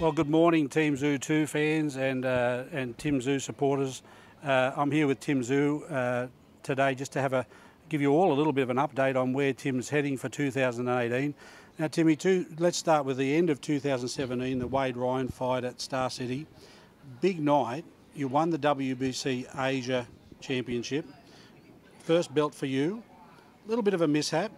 Well, good morning, Team Tszyu 2 fans and Tim Tszyu supporters. I'm here with Tim Tszyu today just to give you all a little bit of an update on where Tim's heading for 2018. Now, Timmy, let's start with the end of 2017, the Wade Ryan fight at Star City. Big night. You won the WBC Asia Championship. First belt for you. A little bit of a mishap.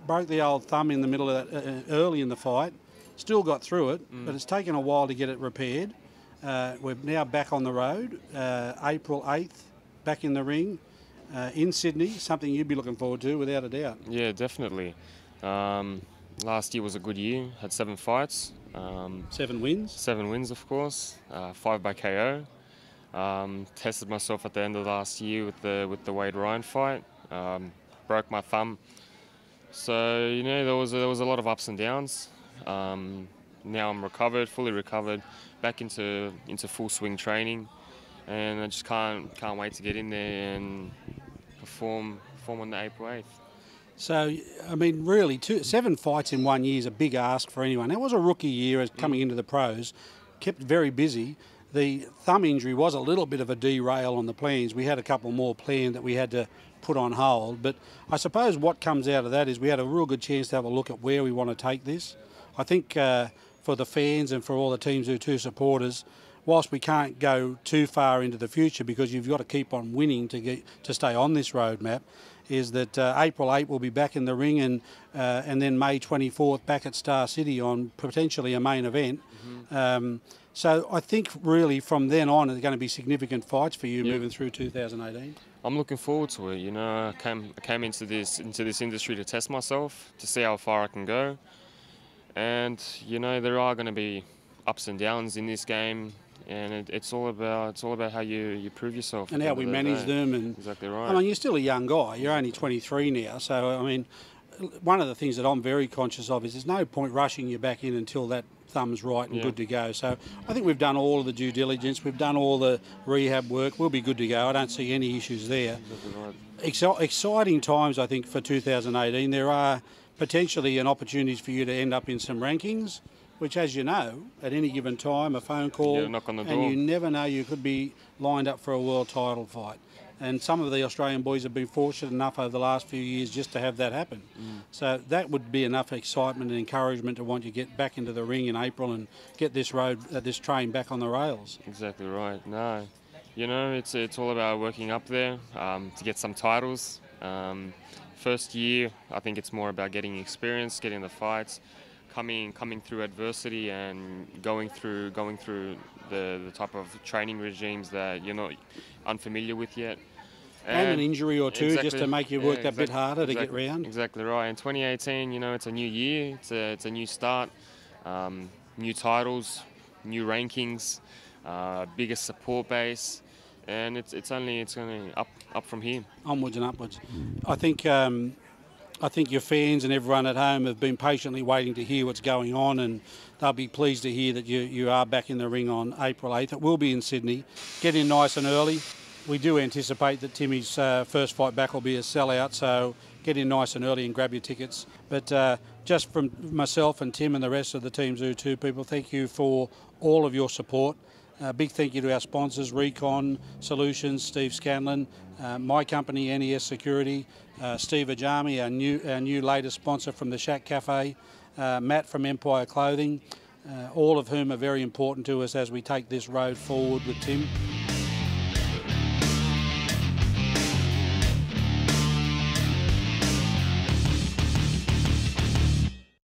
Broke the old thumb in the middle of that, early in the fight. Still got through it, but it's taken a while to get it repaired. We're now back on the road, April 8th, back in the ring in Sydney, something you'd be looking forward to without a doubt. Yeah, definitely. Last year was a good year, had 7 fights. 7 wins? 7 wins, of course, 5 by KO. Tested myself at the end of last year with the Wade Ryan fight, broke my thumb. So, you know, there was a lot of ups and downs. Now I'm recovered, fully recovered, back into full swing training, and I just can't wait to get in there and perform on the April 8th. So, I mean, really, 7 fights in 1 year is a big ask for anyone. It was a rookie year as coming into the pros, kept very busy. The thumb injury was a little bit of a derail on the plans. We had a couple more planned that we had to put on hold, but I suppose what comes out of that is we had a real good chance to have a look at where we want to take this. I think for the fans and for all the Team Tszyu 2 supporters, whilst we can't go too far into the future because you've got to keep on winning to stay on this roadmap, is that April 8 will be back in the ring and then May 24th back at Star City on potentially a main event. So I think really from then on there's going to be significant fights for you moving through 2018. I'm looking forward to it. You know, I came into this industry to test myself, to see how far I can go. And you know, there are going to be ups and downs in this game, and it's all about how you prove yourself and how we manage them. And exactly right. I mean, you're still a young guy. You're only 23 now, so I mean, one of the things that I'm very conscious of is there's no point rushing you back in until that thumb's right and good to go. So I think we've done all of the due diligence. We've done all the rehab work. We'll be good to go. I don't see any issues there. Exactly right. Exciting times, I think, for 2018. There are potentially an opportunities for you to end up in some rankings, which, as you know, at any given time, a phone call, knock on the door. And you never know, you could be lined up for a world title fight. And some of the Australian boys have been fortunate enough over the last few years just to have that happen. So that would be enough excitement and encouragement to want you to get back into the ring in April and get this train back on the rails. Exactly right. No, you know, it's all about working up there to get some titles. First year, I think it's more about getting experience, getting the fights, coming through adversity, and going through the type of training regimes that you're not unfamiliar with yet. And an injury or two just to make you work that bit harder to get round. Exactly right. In 2018, you know, it's a new year, it's a new start, new titles, new rankings, bigger support base. And it's only up from here. Onwards and upwards. I think your fans and everyone at home have been patiently waiting to hear what's going on, and they'll be pleased to hear that you are back in the ring on April 8th. It will be in Sydney. Get in nice and early. We do anticipate that Timmy's first fight back will be a sellout, so get in nice and early and grab your tickets. But just from myself and Tim and the rest of the Team Tszyu 2 people, thank you for all of your support. Big thank you to our sponsors, Recon Solutions, Steve Scanlon, my company, NES Security, Steve Ajami, our new latest sponsor from the Shack Cafe, Matt from Empire Clothing, all of whom are very important to us as we take this road forward with Tim.